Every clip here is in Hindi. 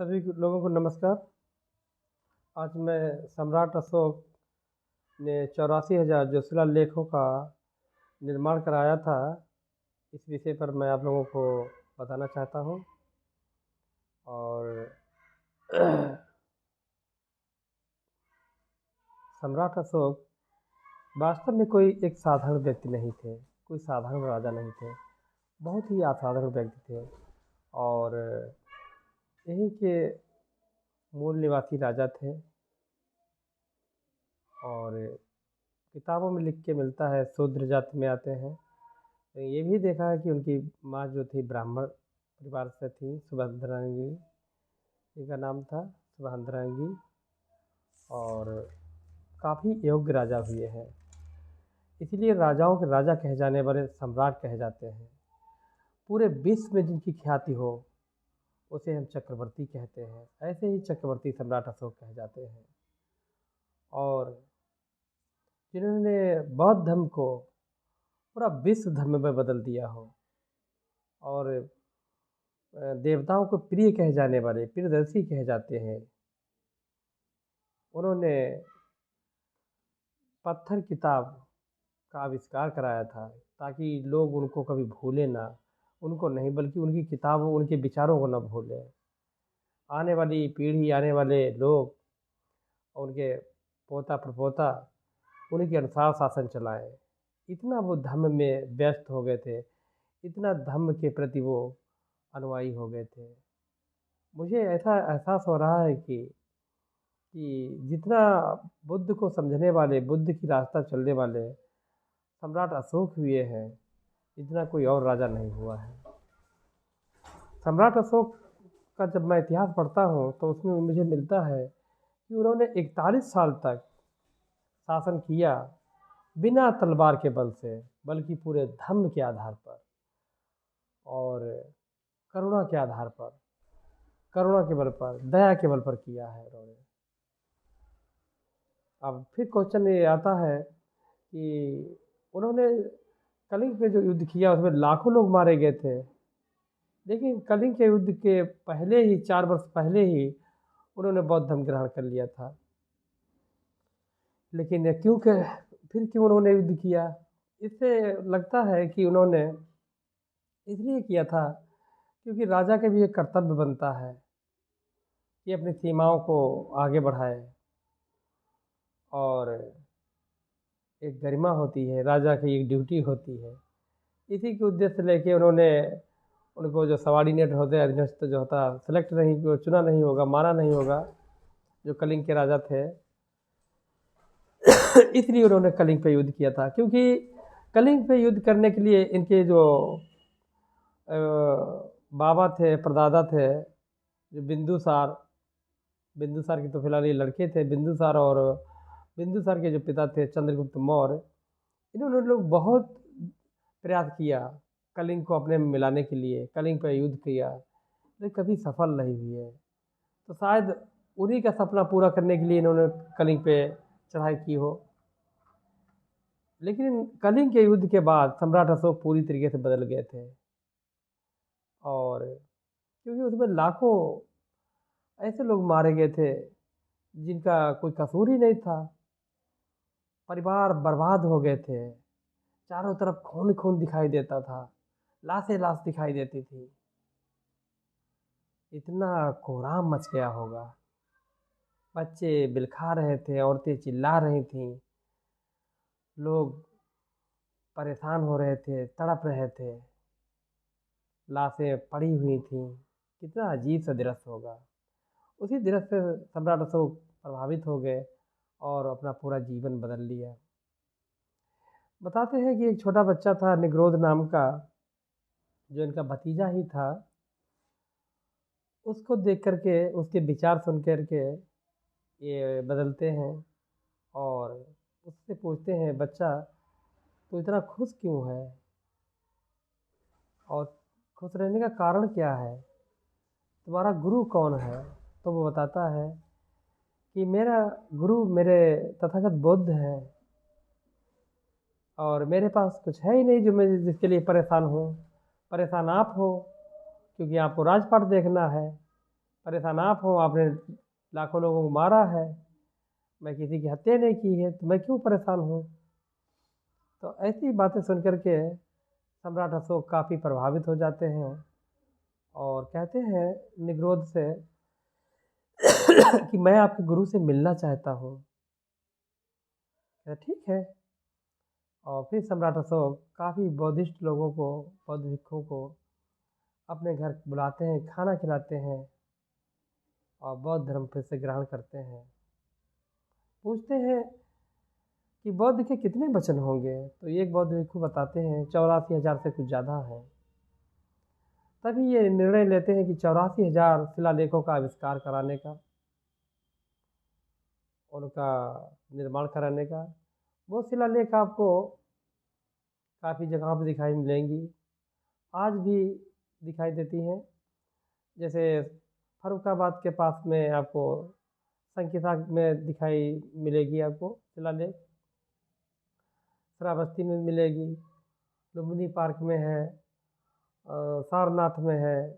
सभी लोगों को नमस्कार। आज मैं सम्राट अशोक ने 84,000 जो शिलालेखों का निर्माण कराया था, इस विषय पर मैं आप लोगों को बताना चाहता हूँ। और सम्राट अशोक वास्तव में कोई एक साधारण व्यक्ति नहीं थे, कोई साधारण राजा नहीं थे, बहुत ही असाधारण व्यक्ति थे। और यहीं के मूल निवासी राजा थे। और किताबों में लिख के मिलता है शूद्र जाति में आते हैं। तो ये भी देखा है कि उनकी माँ जो थी ब्राह्मण परिवार से थी, सुभद्रांगी इनका नाम था, सुभद्रांगी। और काफ़ी योग्य राजा हुए हैं, इसलिए राजाओं के राजा कहे जाने वाले सम्राट कहे जाते हैं। पूरे विश्व में जिनकी ख्याति हो उसे हम चक्रवर्ती कहते हैं। ऐसे ही चक्रवर्ती सम्राट अशोक कहे जाते हैं। और जिन्होंने बौद्ध धर्म को पूरा विश्व धर्म में बदल दिया हो, और देवताओं को प्रिय कहे जाने वाले प्रियदर्शी कहे जाते हैं। उन्होंने पत्थर किताब का आविष्कार कराया था ताकि लोग उनको कभी भूले ना, उनको नहीं बल्कि उनकी किताबों उनके विचारों को न भूलें। आने वाली पीढ़ी, आने वाले लोग, उनके पोता प्रपोता उनके अनुसार शासन चलाएं। इतना वो धर्म में व्यस्त हो गए थे, इतना धर्म के प्रति वो अनुयायी हो गए थे। मुझे ऐसा एहसास हो रहा है कि जितना बुद्ध को समझने वाले, बुद्ध की रास्ता चलने वाले सम्राट अशोक हुए हैं, इतना कोई और राजा नहीं हुआ है। सम्राट अशोक का जब मैं इतिहास पढ़ता हूँ तो उसमें मुझे मिलता है कि उन्होंने 41 साल तक शासन किया, बिना तलवार के बल से, बल्कि पूरे धर्म के आधार पर और करुणा के आधार पर, करुणा के बल पर, दया के बल पर किया है उन्होंने। अब फिर क्वेश्चन ये आता है कि उन्होंने कलिंग पे जो युद्ध किया उसमें लाखों लोग मारे गए थे, लेकिन कलिंग के युद्ध के पहले ही 4 वर्ष पहले ही उन्होंने बौद्ध धर्म ग्रहण कर लिया था। लेकिन फिर क्यों उन्होंने युद्ध किया? इससे लगता है कि उन्होंने इसलिए किया था क्योंकि राजा के भी एक कर्तव्य बनता है कि अपनी सीमाओं को आगे बढ़ाए, और एक गरिमा होती है, राजा की एक ड्यूटी होती है। इसी के उद्देश्य लेके उन्होंने उनको जो सबॉर्डिनेट होते हैं, अधीनस्थ जो होता, सेलेक्ट नहीं, चुना नहीं होगा, माना नहीं होगा, जो कलिंग के राजा थे। इसलिए उन्होंने कलिंग पे युद्ध किया था, क्योंकि कलिंग पे युद्ध करने के लिए इनके जो बाबा थे, परदादा थे, जो बिंदुसार के तो फिलहाल ये लड़के थे, बिंदुसार, और बिंदुसार के जो पिता थे चंद्रगुप्त मौर्य, इन्होंने लोग बहुत प्रयास किया कलिंग को अपने में मिलाने के लिए, कलिंग पर युद्ध किया, लेकिन कभी सफल नहीं हुए। तो शायद उन्हीं का सपना पूरा करने के लिए इन्होंने कलिंग पे चढ़ाई की हो। लेकिन कलिंग के युद्ध के बाद सम्राट अशोक पूरी तरीके से बदल गए थे, और क्योंकि उसमें लाखों ऐसे लोग मारे गए थे जिनका कोई कसूर ही नहीं था। परिवार बर्बाद हो गए थे, चारों तरफ खून खून दिखाई देता था, लाशें लाश दिखाई देती थी। इतना कोहराम मच गया होगा, बच्चे बिलखा रहे थे, औरतें चिल्ला रही थीं, लोग परेशान हो रहे थे, तड़प रहे थे, लाशें पड़ी हुई थीं। कितना अजीब सा दृश्य होगा। उसी दृश्य से सम्राट अशोक प्रभावित हो गए और अपना पूरा जीवन बदल लिया। बताते हैं कि एक छोटा बच्चा था निग्रोध नाम का, जो इनका भतीजा ही था। उसको देख करके, उसके विचार सुन करके ये बदलते हैं और उससे पूछते हैं, बच्चा तो इतना खुश क्यों है, और खुश रहने का कारण क्या है, तुम्हारा गुरु कौन है? तो वो बताता है कि मेरा गुरु मेरे तथागत बुद्ध है, और मेरे पास कुछ है ही नहीं जो मैं जिसके लिए परेशान हूँ। परेशान आप हो, क्योंकि आपको राजपाट देखना है, परेशान आप हो, आपने लाखों लोगों को मारा है, मैं किसी की हत्या नहीं की है, तो मैं क्यों परेशान हूँ। तो ऐसी बातें सुन कर के सम्राट अशोक काफ़ी प्रभावित हो जाते हैं और कहते हैं निगरोध से कि मैं आपके गुरु से मिलना चाहता हूँ। ठीक है। और फिर सम्राट अशोक काफ़ी बौद्धिस्ट लोगों को, बौद्ध भिक्षुओं को अपने घर बुलाते हैं, खाना खिलाते हैं और बौद्ध धर्म फिर से ग्रहण करते हैं। पूछते हैं कि बौद्ध के कितने वचन होंगे, तो एक बौद्ध भिक्षु बताते हैं 84,000 से कुछ ज़्यादा है। तभी ये निर्णय लेते हैं कि 84,000 शिलालेखों का आविष्कार कराने का, उनका निर्माण कराने का। वो शिलालेख आपको काफ़ी जगहों पर दिखाई मिलेंगी, आज भी दिखाई देती हैं। जैसे फर्रुखाबाद के पास में आपको संकिसा में दिखाई मिलेगी आपको शिलालेख, श्रावस्ती में मिलेगी, लुम्बिनी पार्क में है, सारनाथ में है,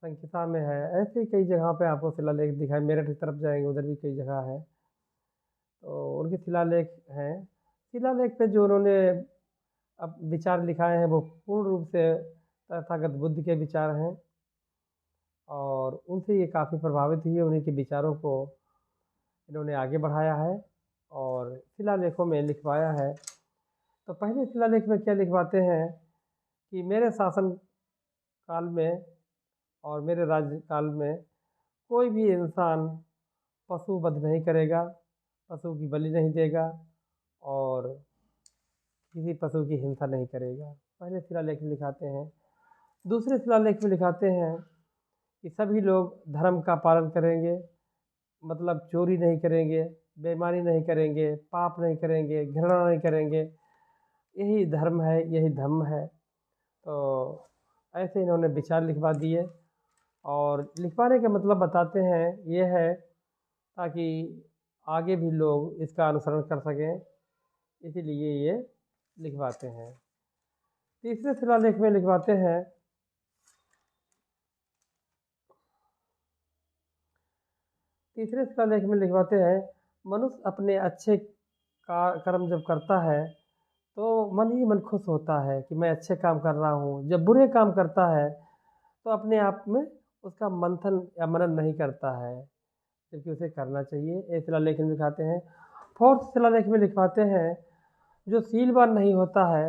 संकिसा में है। ऐसे कई जगह पे आपको शिलालेख दिखाई, मेरठ की तरफ जाएंगे उधर भी कई जगह है, तो उनके शिलालेख हैं। शिलालेख पे जो उन्होंने अब विचार लिखाए हैं वो पूर्ण रूप से तथागत बुद्ध के विचार हैं और उनसे ये काफ़ी प्रभावित हुए, उन्हीं के विचारों को इन्होंने आगे बढ़ाया है और शिलालेखों में लिखवाया है। तो पहले शिलालेख में क्या लिखवाते हैं कि मेरे शासन काल में और मेरे राज्य काल में कोई भी इंसान पशु वध नहीं करेगा, पशु की बलि नहीं देगा और किसी पशु की हिंसा नहीं करेगा। पहले शिलालेख में लिखाते हैं। दूसरे शिलालेख में लिखाते हैं कि सभी लोग धर्म का पालन करेंगे, मतलब चोरी नहीं करेंगे, बेईमानी नहीं करेंगे, पाप नहीं करेंगे, घृणा नहीं करेंगे, यही धर्म है, यही धम्म है। तो ऐसे इन्होंने विचार लिखवा दिए और लिखवाने का मतलब बताते हैं ये है ताकि आगे भी लोग इसका अनुसरण कर सकें, इसीलिए ये लिखवाते हैं। तीसरे शिलालेख में लिखवाते हैं मनुष्य अपने अच्छे कर्म जब करता है तो मन ही मन खुश होता है कि मैं अच्छे काम कर रहा हूँ। जब बुरे काम करता है तो अपने आप में उसका मंथन या मनन नहीं करता है, जबकि उसे करना चाहिए। ये शिलालेख में लिखाते हैं। फोर्थ शिलालेख में लिखवाते हैं जो शीलवान नहीं होता है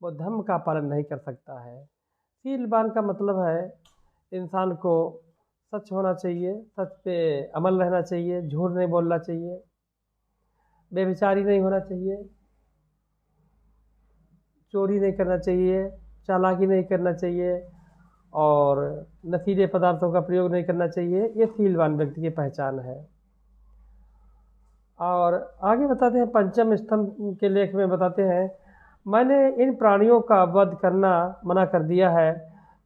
वो धर्म का पालन नहीं कर सकता है। शीलवान का मतलब है इंसान को सच होना चाहिए, सच पे अमल रहना चाहिए, झूठ नहीं बोलना चाहिए, बेविचारी नहीं होना चाहिए, चोरी नहीं करना चाहिए, चालाकी नहीं करना चाहिए और नशीले पदार्थों का प्रयोग नहीं करना चाहिए। ये शीलवान व्यक्ति की पहचान है। और आगे बताते हैं पंचम स्तंभ के लेख में बताते हैं मैंने इन प्राणियों का वध करना मना कर दिया है,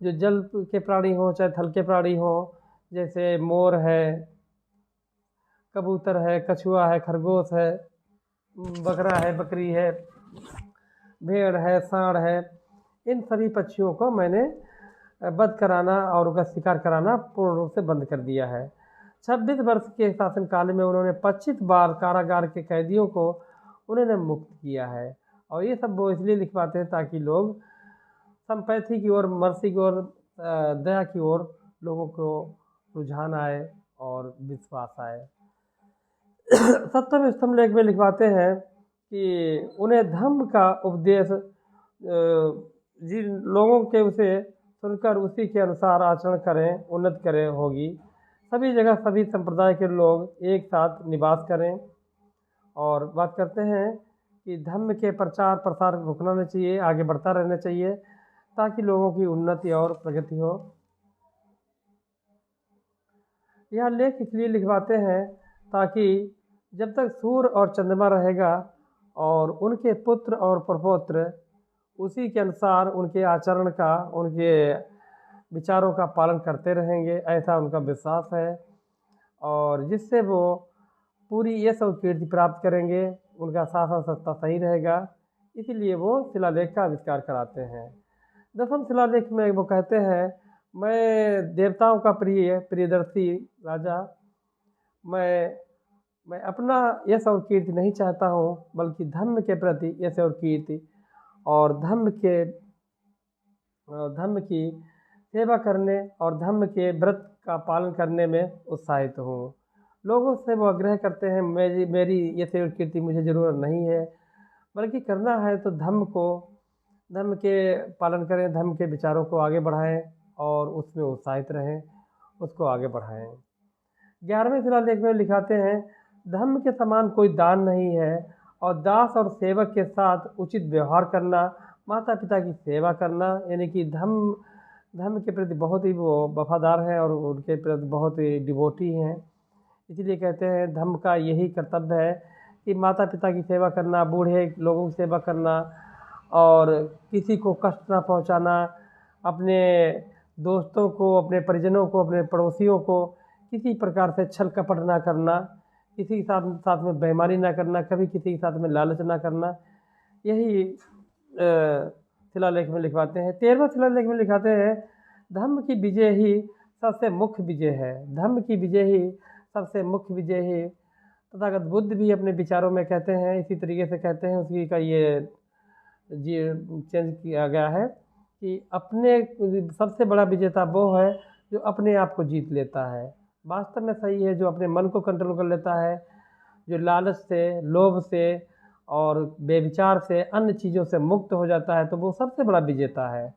जो जल के प्राणी हो चाहे थल के प्राणी हो, जैसे मोर है, कबूतर है, कछुआ है, खरगोश है, बकरा है, बकरी है, भेड़ है, सांड है, इन सभी पक्षियों को मैंने वध कराना और उनका शिकार कराना पूर्ण रूप से बंद कर दिया है। 26 वर्ष के शासनकाल में उन्होंने 25 बार कारागार के कैदियों को उन्होंने मुक्त किया है। और ये सब वो इसलिए लिखवाते हैं ताकि लोग संपैथी की ओर, मर्सी की ओर, दया की ओर लोगों को रुझान आए और विश्वास आए। 7वें स्तंभ लेख में लिखवाते हैं कि उन्हें धर्म का उपदेश जिन लोगों के उसे सुनकर उसी के अनुसार आचरण करें, उन्नत करें होगी। सभी जगह सभी संप्रदाय के लोग एक साथ निवास करें। और बात करते हैं कि धर्म के प्रचार प्रसार रुकना नहीं चाहिए, आगे बढ़ता रहना चाहिए ताकि लोगों की उन्नति और प्रगति हो। यह लेख इसलिए लिखवाते हैं ताकि जब तक सूर्य और चंद्रमा रहेगा और उनके पुत्र और प्रपौत्र उसी के अनुसार उनके आचरण का, उनके विचारों का पालन करते रहेंगे, ऐसा उनका विश्वास है और जिससे वो पूरी यश और कीर्ति प्राप्त करेंगे, उनका शासन सत्ता सही रहेगा। इसीलिए वो शिलालेख का आविष्कार कराते हैं। 10वें शिलालेख में वो कहते हैं मैं देवताओं का प्रियदर्शी राजा, मैं मैं अपना यश और कीर्ति नहीं चाहता हूँ, बल्कि धर्म के प्रति यश और कीर्ति और धर्म की सेवा करने और धर्म के व्रत का पालन करने में उत्साहित हूँ। लोगों से वो आग्रह करते हैं, मेरी यश और कीर्ति मुझे ज़रूरत नहीं है, बल्कि करना है तो धर्म के पालन करें, धर्म के विचारों को आगे बढ़ाएं और उसमें उत्साहित रहें, उसको आगे बढ़ाएं। 11वें शिलालेख में लिखाते हैं, धर्म के समान कोई दान नहीं है और दास और सेवक के साथ उचित व्यवहार करना, माता पिता की सेवा करना, यानी कि धर्म के प्रति बहुत ही वो वफादार हैं और उनके प्रति बहुत ही डिवोटी हैं। इसीलिए कहते हैं धर्म का यही कर्तव्य है कि माता पिता की सेवा करना, बूढ़े लोगों की सेवा करना और किसी को कष्ट ना पहुंचाना, अपने दोस्तों को, अपने परिजनों को, अपने पड़ोसियों को किसी प्रकार से छल कपट ना करना, किसी के साथ में बेईमानी ना करना, कभी किसी के साथ में लालच ना करना, यही शिलालेख में लिखवाते हैं। 13वें शिलालेख में लिखाते हैं, धर्म की विजय ही सबसे मुख्य विजय है। धर्म की विजय ही सबसे मुख्य विजय ही तथागत बुद्ध भी अपने विचारों में कहते हैं, इसी तरीके से कहते हैं। उसी का ये चेंज किया गया है कि अपने सबसे बड़ा विजेता वो है जो अपने आप को जीत लेता है। वास्तव में सही है, जो अपने मन को कंट्रोल कर लेता है, जो लालच से, लोभ से और बेविचार से, अन्य चीज़ों से मुक्त हो जाता है, तो वो सबसे बड़ा विजेता है।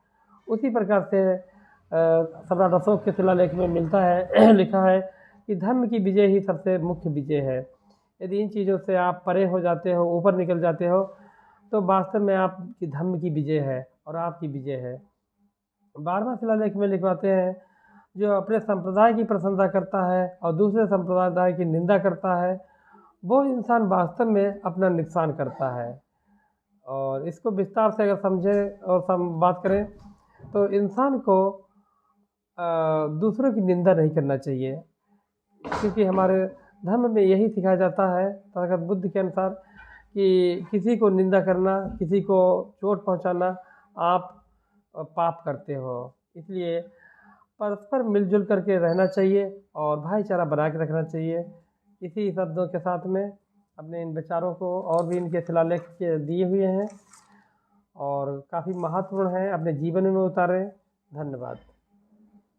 उसी प्रकार से सम्राट अशोक के शिलालेख में मिलता है लिखा है कि धर्म की विजय ही सबसे मुख्य विजय है। यदि इन चीज़ों से आप परे हो जाते हो, ऊपर निकल जाते हो, तो वास्तव में आपकी धर्म की विजय है और आपकी विजय है। 12वां शिलालेख में लिखवाते हैं, जो अपने संप्रदाय की प्रशंसा करता है और दूसरे संप्रदाय की निंदा करता है, वो इंसान वास्तव में अपना नुकसान करता है। और इसको विस्तार से अगर समझें और बात करें तो इंसान को दूसरों की निंदा नहीं करना चाहिए, क्योंकि हमारे धर्म में यही सिखाया जाता है तथागत बुद्ध के अनुसार कि किसी को निंदा करना, किसी को चोट पहुंचाना आप पाप करते हो। इसलिए परस्पर मिलजुल करके रहना चाहिए और भाईचारा बना के रखना चाहिए। इसी शब्दों के साथ में अपने इन विचारों को और भी इनके शिलालेख के दिए हुए हैं और काफ़ी महत्वपूर्ण हैं, अपने जीवन में उतारें। धन्यवाद।